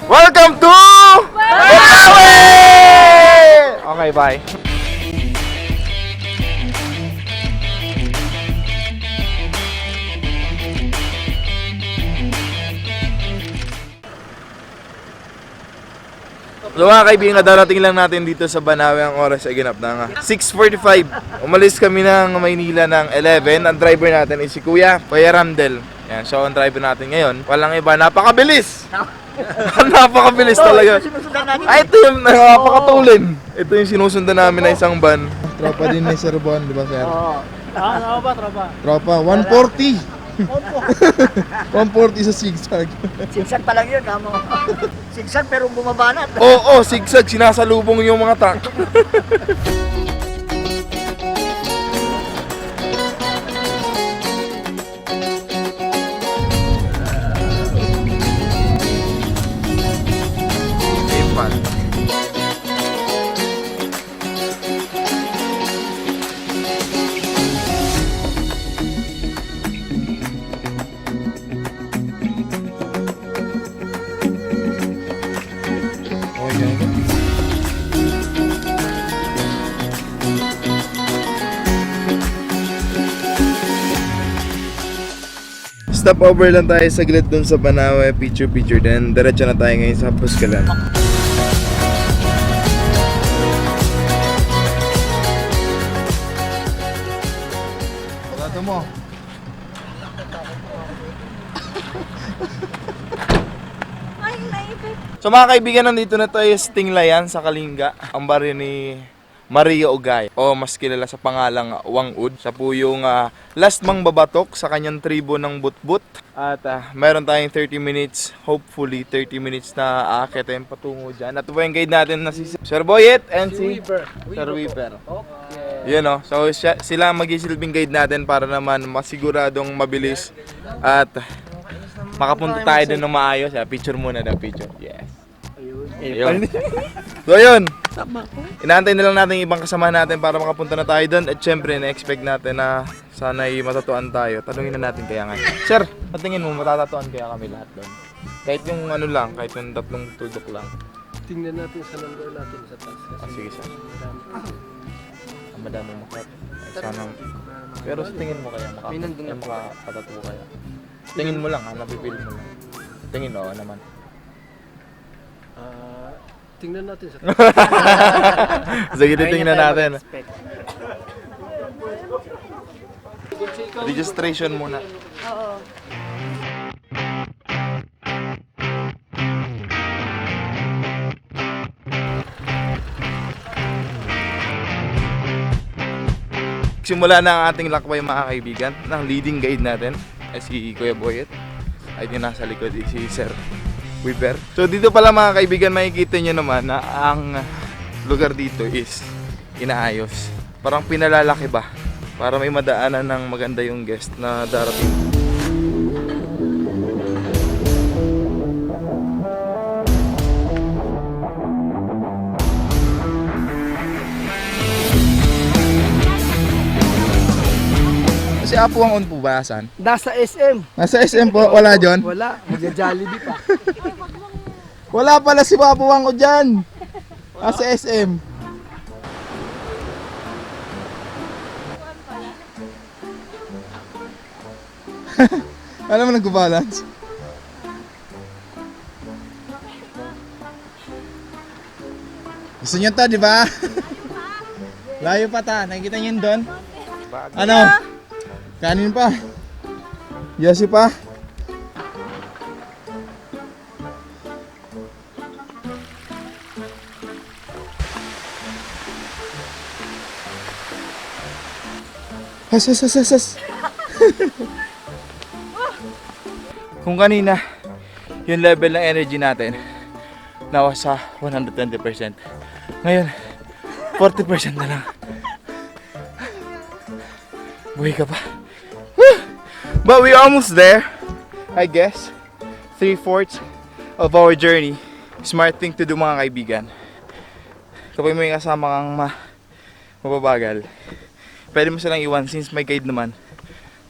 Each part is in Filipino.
Welcome to Bukawi! Okay, bye. So mga kaibigan, darating lang natin dito sa Banawe. Ang oras ay ganap na nga 6:45. Umalis kami ng Maynila ng 11. Ang driver natin ay si Kuya Ramdel. Yan, so ang driver natin ngayon, walang iba, napakabilis! Napakabilis talaga. Ay, ito yung napakatulin. Ito yung sinusundan namin na isang van. Tropa din ni Sir Bon, di ba sir? Oo. Ano ba, tropa? Tropa, 140! 140 sa zigzag. Sigsag pa lang yun, kamo. Sigsag pero bumabanat. Oo, zigzag, sinasalubong yung mga truck. Stop over lang tayo saglit dun sa Banawe, picture then diretso na tayo ngayon sa Puskalan. Pagkato mo. So mga kaibigan, nandito na tayo sa Tinglayan sa Kalinga. Ang baryo ni Maria Ugay, o mas kilala sa pangalang Wangud. Siya po yung last mang babatok sa kanyang tribo ng Butbut. At meron tayong 30 minutes, hopefully 30 minutes na aakyat tayong patungo dyan. At po yung guide natin na si Sir Boyet and si Sir Weeper. Okay. Yun o, so sila mag-isilbing guide natin para naman masiguradong mabilis at makapunta tayo dun ng maayos. Picture muna na picture. Yes. Ayun. So yun, inaantay na lang natin yung ibang kasama natin para makapunta na tayo doon. At syempre, na-expect natin na sana'y matatuan tayo. Tanungin na natin kaya nga. Sir, patingin mo, matatatuan kaya kami lahat doon? Kahit yung ano lang, kahit yung tatlong tuldok lang. Tingnan natin sa number natin sa taas. Sige sir. Madami makot. Sana. Pero sa tingin mo kaya makapatatuo kaya? Tingin mo lang ha, napipil mo lang. Tingin mo naman. Tingnan natin sa Sige, titingnan natin. Registration muna. Oo. Simula na ang ating lakbay mga kaibigan ng leading guide natin ay si Kuya Boyet. Ay din nasa likod si Sir Weaver. So dito pala mga kaibigan, makikita nyo naman na ang lugar dito is inaayos. Parang pinalalaki ba? Para may madaanan ng maganda yung guest na darating. Si Apo ang on po ba? Saan? Nasa SM. Nasa SM po? Wala dyan? Wala, magja-Jollibee pa. Wala pala si Papo Wangko dyan. Nasa SM. Alam mo nag-balance? Gusto nyo to, di ba? Layo pa ta. Nakikita nyo yun doon? Ano? Kanin pa. Yasi pa. Has. Kung kanina yung level ng energy natin nawasa 120%. Ngayon 40% na lang. Buhay ka pa. But we almost there, I guess. 3/4 of our journey. Smart thing to do mga kaibigan. Kapag may kasama kang mababagal, pwede mo silang iwan since may guide naman.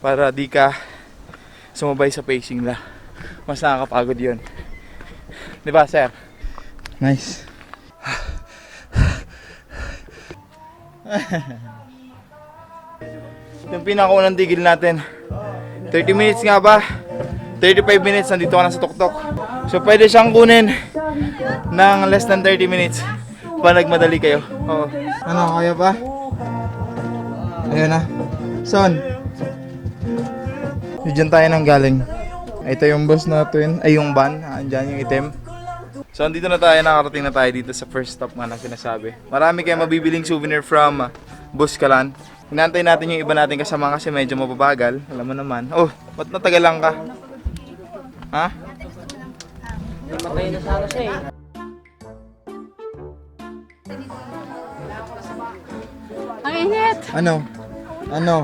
Para di ka sumabay sa pacing la. Mas nakakapagod yun. Di ba, sir? Nice. Yung pinakaunang tigil natin. 30 minutes nga ba? 35 minutes, nandito ka na sa tuktok. So pwede siyang kunin ng less than 30 minutes pa nagmadali kayo. Oo. Ano, kaya pa? Ayun na. Son. Diyan tayo nang galing. Ito yung bus natin, ay yung van, andyan yung itim. So andito na tayo, nakarating na tayo dito sa first stop nga na sinasabi. Marami kayong mabibiling souvenir from Buskalan. Hinantay natin yung iba natin kasama kasi medyo mababagal. Alam mo naman. Oh, ba't natagal lang ka? Ha? Namatay na sana siya eh. Ang init! Ano? Ano?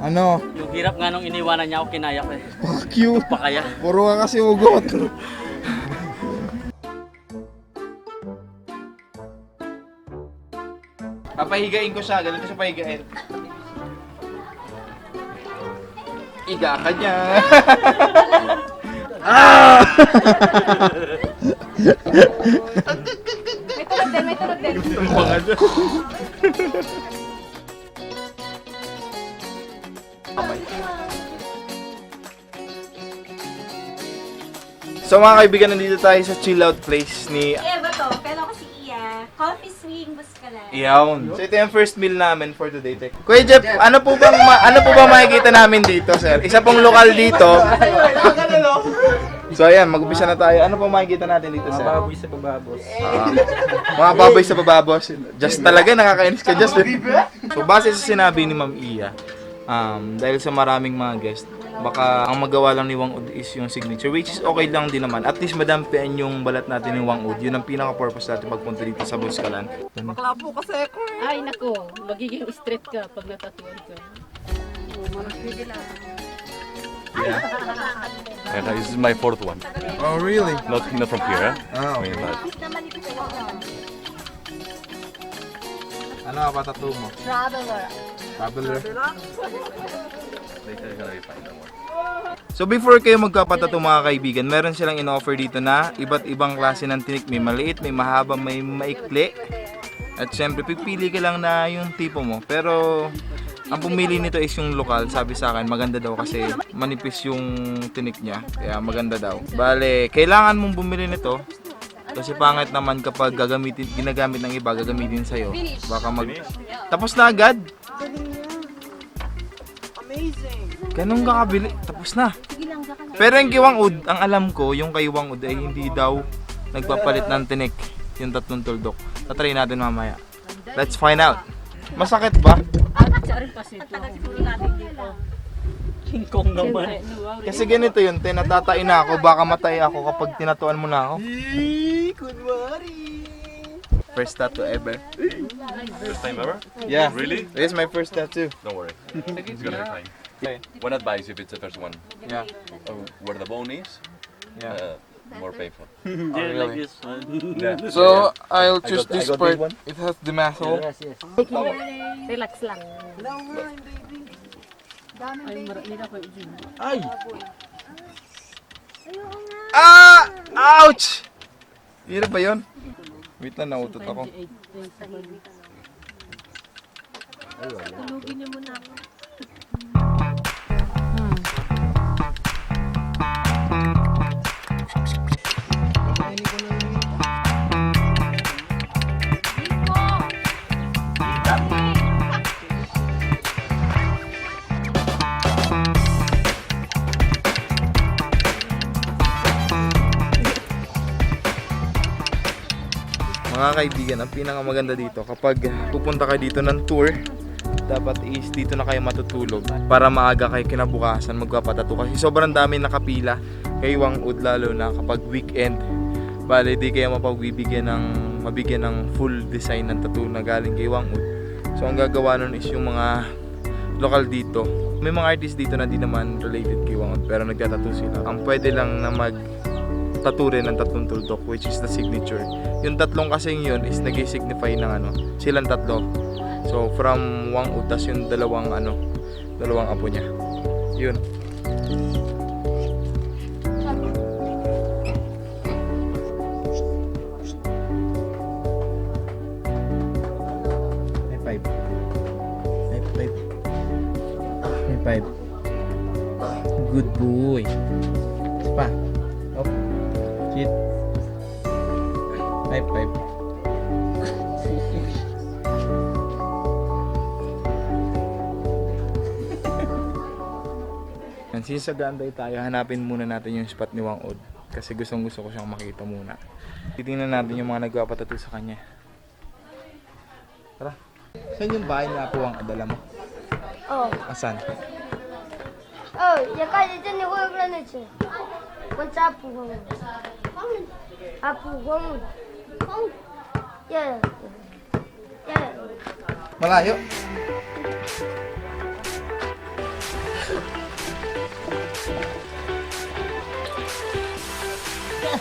Ano? Yung hirap nga nung iniwanan niya ako, kinaya ko eh. Fuck you! Pa kaya? Puro ka kasi ugot. Papahigain ko siya, ganun ko siya pahigain. Iga ka niya. Ah! May tulog din, may tulog din. Mga dyan. So mga kaibigan, nandito tayo sa chill out place ni Iya ba to? Pero ako si Iya. Coffee swing, Buskalan. Iyawn. So ito yung first meal namin for today, Tek. Kuya Jeff, ano po bang makikita namin dito, sir? Isa pong lokal dito. So ayan, mag-umpisa na tayo. Ano pong makikita natin dito, sir? Baboy sa pababos. Mga baboy sa bababos. Just talaga, nakakainis ka, Just. So base sa sinabi ni Ma'am Iya, dahil sa maraming mga guest, baka ang magawa lang ni Wang Ud is yung signature, which is okay lang din naman. At least madampian yung balat natin ni Wang Ud. Yun ang pinaka-purpose natin pagpunta dito sa Buskalan. Ay, nako. Magiging straight ka pag natatuan ka. Yeah. And this is my fourth one. Oh, really? Not from here. Oh. I mean, but Ano ka patatu mo? Traveler. Traveler. later it's gonna be fine. Don't worry. So before kayo magkapatato mga kaibigan, meron silang in-offer dito na iba't ibang klase ng tinik. May maliit, may mahaba, may maikli. At syempre, pipili ka lang na yung tipo mo. Pero ang pumili nito is yung lokal. Sabi sa akin, maganda daw kasi manipis yung tinik niya. Kaya maganda daw. Bale, kailangan mong bumili nito. Kasi pangit naman kapag ginagamit ng iba, gagamitin sa'yo. Baka tapos na agad. Ganun kakabili. Tapos na. Pero yung kay Wang Ud, ang alam ko, yung kay Wang Ud ay hindi daw nagpapalit ng tinik. Yung tatlong tuldok. Tatry natin mamaya. Let's find out. Masakit ba? Sorry pa si Siguro natin dito. King Kong naman. Kasi ganito yun, natatain na ako, baka matay ako kapag tinatuan mo na ako. First tattoo ever. First time ever? Yeah. Really? This is my first tattoo. Don't worry. It's gonna be fine. One advice if it's the first one. Yeah. Where the bone is, Yeah. more painful. Like really? this one. Yeah. So, I'll choose I this got part. this one. It has the muscle. Yes, yes. Relax lang. Ay, marami na ko i-gym. Ay! Ah! Ouch! Hirap ba yun? Wait lang, nautot ako. Tulugin niyo muna ako. Mga kaibigan, ang pinakamaganda dito kapag pupunta kayo dito ng tour, dapat is dito na kayo matutulog para maaga kayo kinabukasan magpapatato kasi sobrang dami nakapila kay Wang Ud, lalo na kapag weekend. Bale, di kayo mabigyan ng full design ng tattoo na galing kay Wang Ud. So ang gagawa nun is yung mga lokal dito. May mga artist dito na di naman related kay Wang Ud pero nagtatattoo sila. Ang pwede lang na tattoo rin ng tatlong tuldok, which is the signature. Yung tatlong kasing yun is nag-signify ng silang tatlo. So from Wangud, tas yung dalawang apo niya. Yun. High five. High five. High five. Good boy. Pa. Up. Sit. High five. Since sa Ganday tayo, hanapin muna natin yung spot ni Wangud. Kasi gusto ko siyang makita muna. Titingnan natin yung mga nagpapatattoo sa kanya. Tara. Saan yung bahay ni Apo Wangud? Alam mo? Oh, Asan? я кажется, не говорю границы. Вот апу гонут. Апу гонут. Я. Malayo.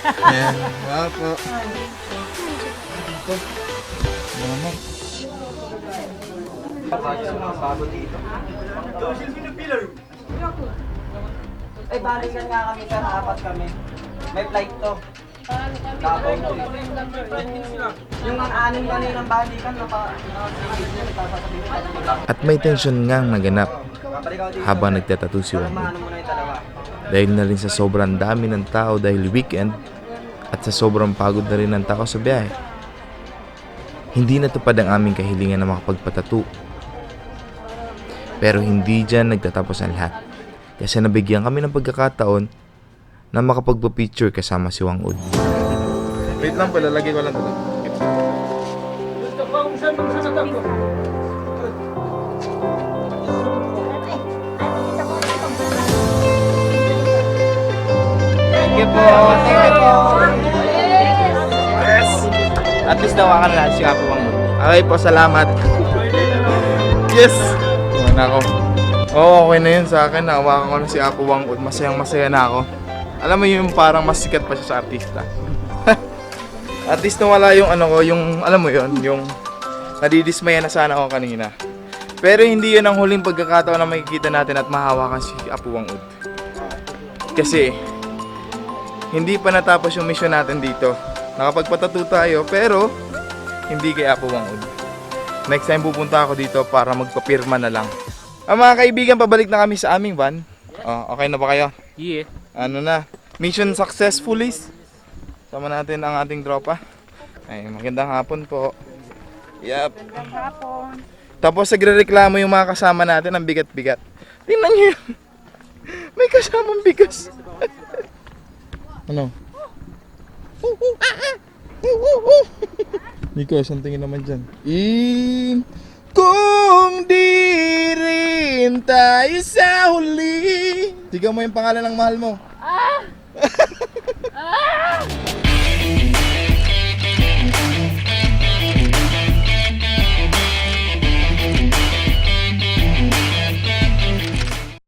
Ayan, wow po. Ito. Mama. Ay, balikan nga kami ka, apat kami. May flight to. Tapos, yung ang anim kaninang balikan, At may tensyon ngang naganap habang nagtatattoo si Wangud. ano muna yung dalawa. Dahil na rin sa sobrang dami ng tao dahil weekend at sa sobrang pagod na rin ng tao sa biyahe. Hindi natupad ang aming kahilingan na makapagpatattoo. Pero hindi dyan nagtatapos ang lahat. Kasi nabigyan kami ng pagkakataon na makapagpa-picture kasama si Wangud. Wait lang pala, lagay ko lang ito. Thank you po. Yes. At least nawakan na si Apo Wangud. Okay po, salamat. Yes. Tuwan ako. Oo, okay na yun sa akin. Nahawakan ko na si Apo Wangud. Masayang masaya na ako. Alam mo yung parang mas sikat pa siya sa artista. At least nawala yung yung alam mo yun, yung nadidismaya na sana ako kanina. Pero hindi yun ang huling pagkakataon na makikita natin at mahawakan si Apo Wangud. Kasi hindi pa natapos yung mission natin dito. Nakapagpatattoo tayo pero hindi kay Apo Wangud. Next time pupunta ako dito para magpapirma na lang. Mga kaibigan, pabalik na kami sa aming van. Okay na ba kayo? Yeah. Ano na? Mission successfully. Sama natin ang ating tropa. Ay, magandang hapon po. Yep. Magandang hapon. Tapos nagrereklamo yung mga kasama natin ang bigat-bigat. Tingnan niyo yun. May kasamang bigas. Ano? Nico, isang tingin naman dyan. Kung di rin tayo sa huli. Sigaw mo yung pangalan ng mahal mo.